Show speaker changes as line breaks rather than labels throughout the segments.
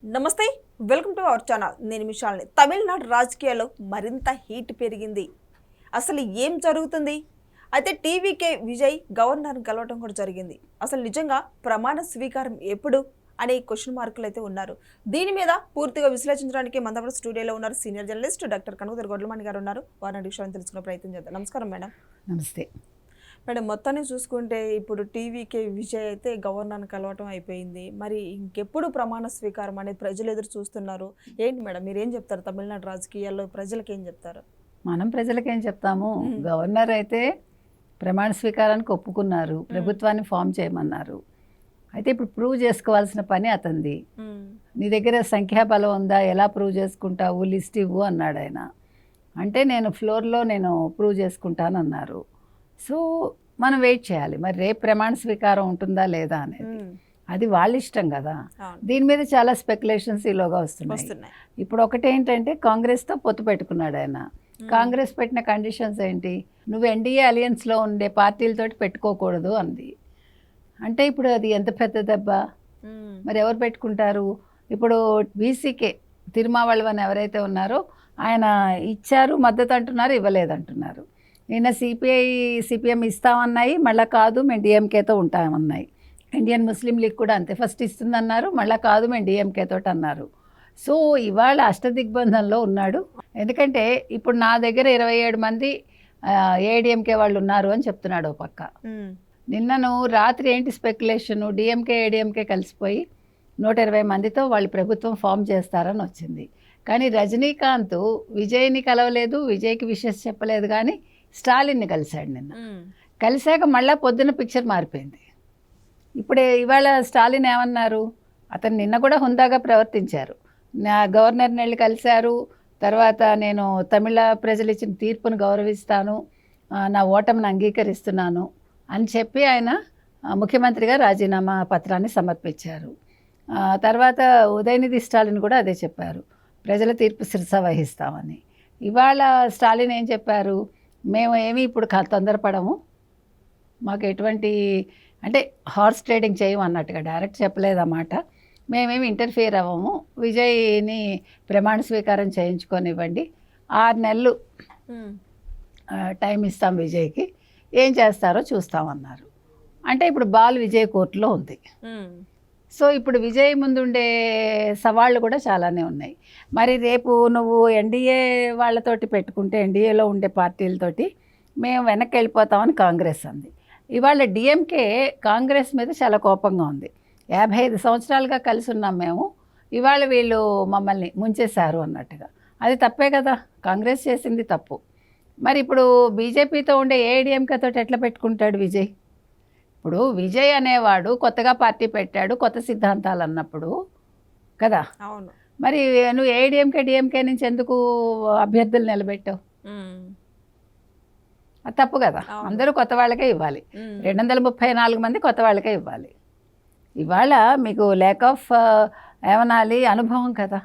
నమస్తే welcome to our channel నేను మిషాల్ని తమిళనాడు రాజకీయాల్లో మరింత హీట్ పెరిగింది అసలు ఏం జరుగుతుంది అయితే టీవీకే విజయ్ గవర్నర్ని కలవడం కూడా జరిగింది అసలు నిజంగా ప్రమాణ స్వీకారం ఎప్పుడు అనే క్వశ్చన్ మార్కులు అయితే ఉన్నారు దీని మీద పూర్తిగా విశ్లేషించడానికి మన స్టూడియోలో ఉన్నారు సీనియర్ జర్నలిస్ట్ డాక్టర్ కనుగోదర్ గొడ్లమణి గారు ఉన్నారు వారిని విషయాన్ని తెలుసుకునే ప్రయత్నం చేద్దాం నమస్కారం మేడం
నమస్తే
మేడం మొత్తాన్ని చూసుకుంటే ఇప్పుడు టీవీకే విజయ్ అయితే గవర్నర్ని కలవటం అయిపోయింది మరి ఇంకెప్పుడు ప్రమాణ స్వీకారం అనేది ప్రజలు ఎదురు చూస్తున్నారు ఏంటి మేడం మీరు ఏం చెప్తారు తమిళనాడు రాజకీయాల్లో ప్రజలకు ఏం చెప్తారు
మనం ప్రజలకు ఏం చెప్తాము గవర్నర్ అయితే ప్రమాణ స్వీకారానికి ఒప్పుకున్నారు ప్రభుత్వాన్ని ఫామ్ చేయమన్నారు అయితే ఇప్పుడు ప్రూవ్ చేసుకోవాల్సిన పని అతనిది నీ దగ్గర సంఖ్యాబలం ఉందా ఎలా ప్రూవ్ చేసుకుంటావు లిస్ట్ ఇవ్వు అన్నాడు ఆయన అంటే నేను ఫ్లోర్లో నేను ప్రూవ్ చేసుకుంటానన్నారు సో మనం వెయిట్ చేయాలి మరి రేపు ప్రమాణ స్వీకారం ఉంటుందా లేదా అనేది అది వాళ్ళ ఇష్టం కదా దీని మీద చాలా స్పెక్యులేషన్స్ ఈలోగా వస్తున్నాయి ఇప్పుడు ఒకటేంటంటే కాంగ్రెస్తో పొత్తు పెట్టుకున్నాడు ఆయన కాంగ్రెస్ పెట్టిన కండిషన్స్ ఏంటి నువ్వు ఎన్డీఏ అలయన్స్లో ఉండే పార్టీలతోటి పెట్టుకోకూడదు అంది అంటే ఇప్పుడు అది ఎంత పెద్ద దెబ్బ మరి ఎవరు పెట్టుకుంటారు ఇప్పుడు బీసీకే తిరుమావళవన్ అని ఎవరైతే ఉన్నారో ఆయన ఇచ్చారు మద్దతు అంటున్నారు ఇవ్వలేదంటున్నారు నిన్న సిపిఎం ఇస్తామన్నాయి మళ్ళీ కాదు మేము డిఎంకేతో ఉంటామన్నాయి ఇండియన్ ముస్లిం లీగ్ కూడా అంతే ఫస్ట్ ఇస్తుందన్నారు మళ్ళీ కాదు మేము డిఎంకేతో అన్నారు సో ఇవాళ అష్టదిగ్బంధంలో ఉన్నాడు ఎందుకంటే ఇప్పుడు నా దగ్గర 27 మంది ఏడిఎంకే వాళ్ళు ఉన్నారు అని చెప్తున్నాడు ఓ పక్క నిన్నను రాత్రి ఏంటి స్పెక్యులేషను డిఎంకే ఏడిఎంకే కలిసిపోయి 120 మందితో వాళ్ళు ప్రభుత్వం ఫామ్ చేస్తారని వచ్చింది కానీ రజనీకాంత్ విజయ్ని కలవలేదు విజయ్కి విషెస్ చెప్పలేదు కానీ స్టాలిన్ని కలిశాడు నిన్న కలిశాక మళ్ళీ పొద్దున్న పిక్చర్ మారిపోయింది ఇప్పుడే ఇవాళ స్టాలిన్ ఏమన్నారు అతను నిన్న కూడా హుందాగా ప్రవర్తించారు నా గవర్నర్ని వెళ్ళి కలిశారు తర్వాత నేను తమిళ ప్రజలు ఇచ్చిన తీర్పును గౌరవిస్తాను నా ఓటమిని అంగీకరిస్తున్నాను అని చెప్పి ఆయన ముఖ్యమంత్రిగా రాజీనామా పత్రాన్ని సమర్పించారు తర్వాత ఉదయనిధి స్టాలిన్ కూడా అదే చెప్పారు ప్రజల తీర్పు శిరస వహిస్తామని ఇవాళ స్టాలిన్ ఏం చెప్పారు మేము ఏమీ ఇప్పుడు తొందరపడము మాకు ఎటువంటి అంటే హార్స్ ట్రేడింగ్ చేయము అన్నట్టుగా డైరెక్ట్ చెప్పలేదన్నమాట మేమేమి ఇంటర్ఫియర్ అవ్వము విజయ్ని ప్రమాణ స్వీకారం చేయించుకొనివ్వండి 6 నెలలు టైం ఇస్తాం విజయ్కి ఏం చేస్తారో చూస్తామన్నారు అంటే ఇప్పుడు బాల్ విజయ్ కోర్టులో ఉంది సో ఇప్పుడు విజయ్ ముందుండే సవాళ్ళు కూడా చాలానే ఉన్నాయి మరి రేపు నువ్వు ఎన్డీఏ వాళ్ళతోటి పెట్టుకుంటే ఎన్డీఏలో ఉండే పార్టీలతోటి మేము వెనక్కి వెళ్ళిపోతామని కాంగ్రెస్ అంది ఇవాళ డిఎంకే కాంగ్రెస్ మీద చాలా కోపంగా ఉంది 55 సంవత్సరాలుగా కలిసి ఉన్నాం మేము ఇవాళ వీళ్ళు మమ్మల్ని ముంచేశారు అన్నట్టుగా అది తప్పే కదా కాంగ్రెస్ చేసింది తప్పు మరి ఇప్పుడు బీజేపీతో ఉండే ఏఐడిఎంకేతో ఎట్లా పెట్టుకుంటాడు విజయ్ ఇప్పుడు విజయ్ అనేవాడు కొత్తగా పార్టీ పెట్టాడు కొత్త సిద్ధాంతాలు అన్నప్పుడు కదా అవును మరి నువ్వు ఏఐడిఎంకే డిఎంకే నుంచి ఎందుకు అభ్యర్థులు నిలబెట్టావు అది తప్పు కదా అందరూ కొత్త వాళ్ళకే ఇవ్వాలి 234 మంది కొత్త వాళ్ళకే ఇవ్వాలి ఇవాళ మీకు ల్యాక్ ఆఫ్ ఏమనాలి అనుభవం కదా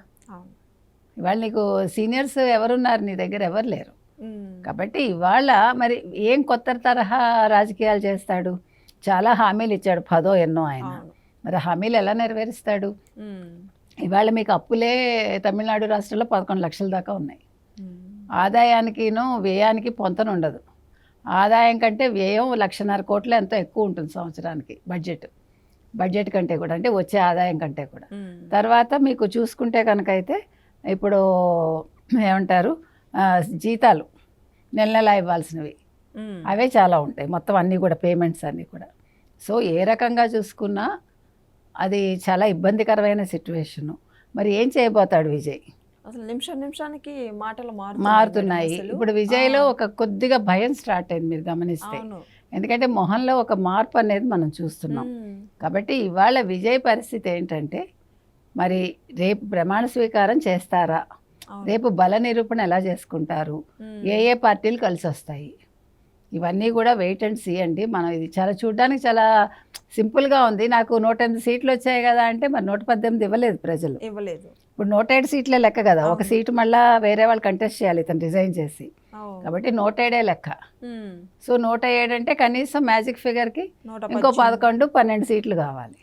ఇవాళ నీకు సీనియర్స్ ఎవరున్నారు నీ దగ్గర ఎవరు లేరు కాబట్టి ఇవాళ మరి ఏం కొత్త తరహా రాజకీయాలు చేస్తాడు చాలా హామీలు ఇచ్చాడు 10 ఎన్నో ఆయన మరి హామీలు ఎలా నెరవేరుస్తాడు ఇవాళ మీకు అప్పులే తమిళనాడు రాష్ట్రంలో 11 లక్షల దాకా ఉన్నాయి ఆదాయానికిను వ్యయానికి పొంతన ఉండదు ఆదాయం కంటే వ్యయం 1.5 కోట్ల ఎంతో ఎక్కువ ఉంటుంది సంవత్సరానికి బడ్జెట్ కంటే కూడా అంటే వచ్చే ఆదాయం కంటే కూడా తర్వాత మీకు చూసుకుంటే కనుక అయితే ఇప్పుడు ఏమంటారు జీతాలు నెల ఇవ్వాల్సినవి అవే చాలా ఉంటాయి మొత్తం అన్నీ కూడా పేమెంట్స్ అన్నీ కూడా సో ఏ రకంగా చూసుకున్నా అది చాలా ఇబ్బందికరమైన సిచ్యువేషను మరి ఏం చేయబోతాడు విజయ్
అసలు నిమిషానికి మాటలు
మారుతున్నాయి ఇప్పుడు విజయ్లో ఒక కొద్దిగా భయం స్టార్ట్ అయింది మీరు గమనిస్తే ఎందుకంటే మొహంలో ఒక మార్పు అనేది మనం చూస్తున్నాం కాబట్టి ఇవాళ విజయ్ పరిస్థితి ఏంటంటే మరి రేపు ప్రమాణ స్వీకారం చేస్తారా రేపు బల నిరూపణ ఎలా చేసుకుంటారు ఏ పార్టీలు కలిసి వస్తాయి ఇవన్నీ కూడా వెయిట్ అండ్ సీ అండి మనం ఇది చాలా చూడడానికి చాలా సింపుల్గా ఉంది నాకు 108 సీట్లు వచ్చాయి కదా అంటే మరి 118 ఇవ్వలేదు ప్రజలు ఇప్పుడు 107 సీట్లే లెక్క కదా ఒక సీటు మళ్ళీ వేరే వాళ్ళు కంటెస్ట్ చేయాలి ఇతను రిజైన్ చేసి కాబట్టి 107 లెక్క సో 107 అంటే కనీసం మ్యాజిక్ ఫిగర్కి ఇంకో 11-12 సీట్లు కావాలి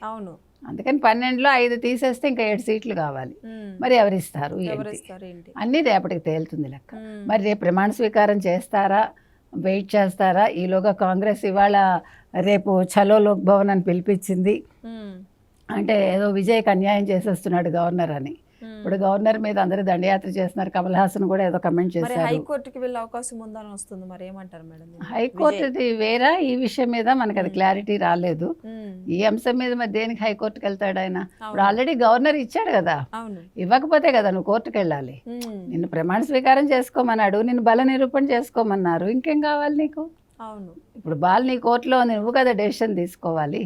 అందుకని 12లో 5 తీసేస్తే ఇంకా 7 సీట్లు కావాలి. మరి ఎవరిస్తారు ఏంటి
ఏంటి
అన్నీ రేపటికి తేలుతుంది లెక్క. మరి రేపు ప్రమాణ స్వీకారం చేస్తారా, వెయిట్ చేస్తారా? ఈలోగా కాంగ్రెస్ ఇవాళ రేపు చలో లోక్ భవన్ అని పిలిపించింది. అంటే ఏదో విజయ్కి అన్యాయం చేసేస్తున్నాడు గవర్నర్ అని. ఇప్పుడు గవర్నర్ మీద అందరూ దండయాత్ర చేస్తున్నారు. కమల్ హాసన్ కూడా ఏదో కమెంట్
మరి
చేశారు.
హైకోర్టుకి వెళ్ళే అవకాశం ఉందని వస్తుంది, మరి ఏమంటారు మేడం దీన్ని?
హైకోర్టుది వేరా, ఈ విషయం మీద మనకు అది క్లారిటీ రాలేదు. ఈ అంశం మీద మరి దేనికి హైకోర్టుకి వెళ్తాడు ఆయన? ఇప్పుడు ఆల్రెడీ గవర్నర్ ఇచ్చాడు కదా,
అవును.
ఇవ్వకపోతే కదా నువ్వు కోర్టుకు వెళ్ళాలి. నిన్ను ప్రమాణ స్వీకారం చేసుకోమన్నాడు, నిన్ను బల నిరూపణ చేసుకోమన్నారు, ఇంకేం కావాలి నీకు?
అవును.
ఇప్పుడు బాల్ నీ కోర్టులో ఉంది, నువ్వు కదా డెసిషన్ తీసుకోవాలి.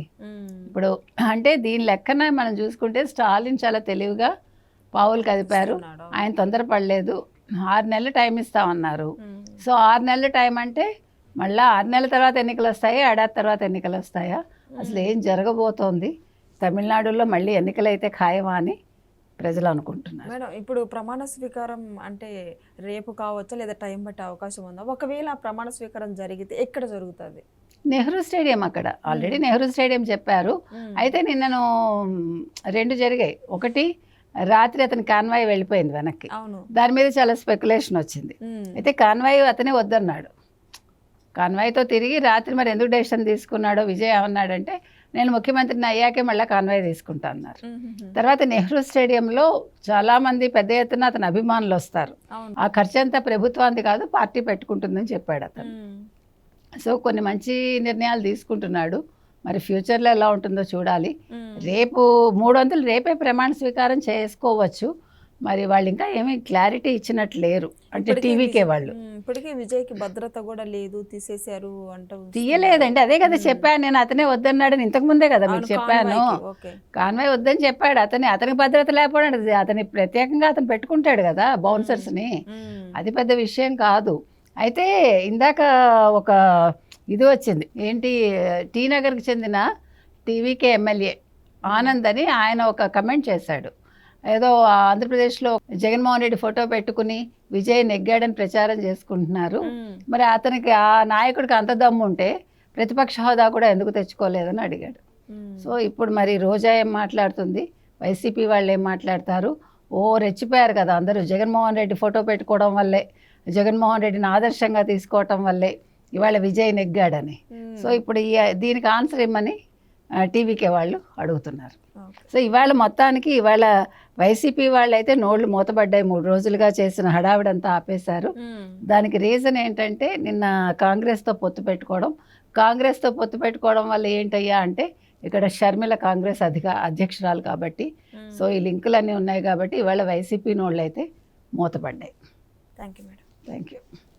ఇప్పుడు అంటే దీని లెక్కన మనం చూసుకుంటే స్టాలిన్ చాలా తెలివిగా పావులు కదిపారు. ఆయన తొందరపడలేదు. 6 నెలలు టైం ఇస్తామన్నారు. సో 6 నెలల టైం అంటే మళ్ళీ 6 నెలల తర్వాత ఎన్నికలు వస్తాయా, ఏడాది తర్వాత ఎన్నికలు వస్తాయా, అసలు ఏం జరగబోతోంది? తమిళనాడులో మళ్ళీ ఎన్నికలు అయితే ఖాయమా అని ప్రజలు అనుకుంటున్నారు.
మేడం, ఇప్పుడు ప్రమాణ స్వీకారం అంటే రేపు కావచ్చా లేదా టైం బట్టే అవకాశం ఉందా? ఒకవేళ ఆ ప్రమాణ స్వీకారం జరిగితే ఎక్కడ జరుగుతుంది?
నెహ్రూ స్టేడియం. అక్కడ ఆల్రెడీ నెహ్రూ స్టేడియం చెప్పారు. అయితే నిన్నను 2 జరిగాయి. ఒకటి, రాత్రి అతని కాన్వాయ్ వెళ్ళిపోయింది వెనక్కి. దాని మీద చాలా స్పెక్యులేషన్ వచ్చింది. అయితే కాన్వాయ్ అతనే వద్దన్నాడు. కాన్వాయ్తో తిరిగి రాత్రి మరి ఎందుకు డెసిషన్ తీసుకున్నాడో విజయ్ ఏమన్నాడంటే, నేను ముఖ్యమంత్రిని అయ్యాకే మళ్ళీ కాన్వాయ్ తీసుకుంటా అన్నారు. తర్వాత నెహ్రూ స్టేడియంలో చాలామంది పెద్ద ఎత్తున అతని అభిమానులు వస్తారు. ఆ ఖర్చు అంతా ప్రభుత్వానికి కాదు, పార్టీ పెట్టుకుంటుందని చెప్పాడు అతను. సో కొన్ని మంచి నిర్ణయాలు తీసుకుంటున్నాడు. మరి ఫ్యూచర్లో ఎలా ఉంటుందో చూడాలి. రేపు 300 రేపే ప్రమాణ స్వీకారం చేసుకోవచ్చు. మరి వాళ్ళు ఇంకా ఏమీ క్లారిటీ ఇచ్చినట్లు లేరు, అంటే టీవీకే వాళ్ళు.
ఇప్పటికీ విజయ్కి భద్రత కూడా లేదు, తీసేశారు అంటూ.
తీయలేదండి, అదే కదా చెప్పాను నేను, అతనే వద్దన్నాడని ఇంతకుముందే కదా మీకు చెప్పాను. కాన్వాయ్ వద్దని చెప్పాడు. అతనికి భద్రత లేకపోవడం, అతని ప్రత్యేకంగా అతను పెట్టుకుంటాడు కదా బౌన్సర్స్ని, అది పెద్ద విషయం కాదు. అయితే ఇందాక ఒక ఇది వచ్చింది ఏంటి, టీ నగర్కి చెందిన టీవీకే ఎమ్మెల్యే ఆనంద్ అని ఆయన ఒక కమెంట్ చేశాడు. ఏదో ఆంధ్రప్రదేశ్లో జగన్మోహన్ రెడ్డి ఫోటో పెట్టుకుని విజయ్ నెగ్గాడని ప్రచారం చేసుకుంటున్నారు. మరి అతనికి ఆ నాయకుడికి అంత దమ్ము ఉంటే ప్రతిపక్ష హోదా కూడా ఎందుకు తెచ్చుకోలేదని అడిగాడు. సో ఇప్పుడు మరి రోజా ఏం మాట్లాడుతుంది, వైసీపీ వాళ్ళు ఏం మాట్లాడతారు? రెచ్చిపోయారు కదా అందరూ, జగన్మోహన్ రెడ్డి ఫోటో పెట్టుకోవడం వల్లే, జగన్మోహన్ రెడ్డిని ఆదర్శంగా తీసుకోవటం వల్లే ఇవాళ విజయ్ నెగ్గాడని. సో ఇప్పుడు దీనికి ఆన్సర్ ఇమ్మని టీవీకే వాళ్ళు అడుగుతున్నారు. సో ఇవాళ మొత్తానికి ఇవాళ వైసీపీ వాళ్ళు అయితే నోళ్ళు మూతపడ్డాయి. 3 రోజులుగా చేసిన హడావిడంతా ఆపేశారు. దానికి రీజన్ ఏంటంటే నిన్న కాంగ్రెస్తో పొత్తు పెట్టుకోవడం వల్ల ఏంటయ్యా అంటే, ఇక్కడ షర్మిల కాంగ్రెస్ అధ్యక్షురాలు కాబట్టి, సో ఈ లింకులన్నీ ఉన్నాయి కాబట్టి ఇవాళ వైసీపీ నోళ్ళు అయితే మూతపడ్డాయి.
Thank you madam.
Thank you.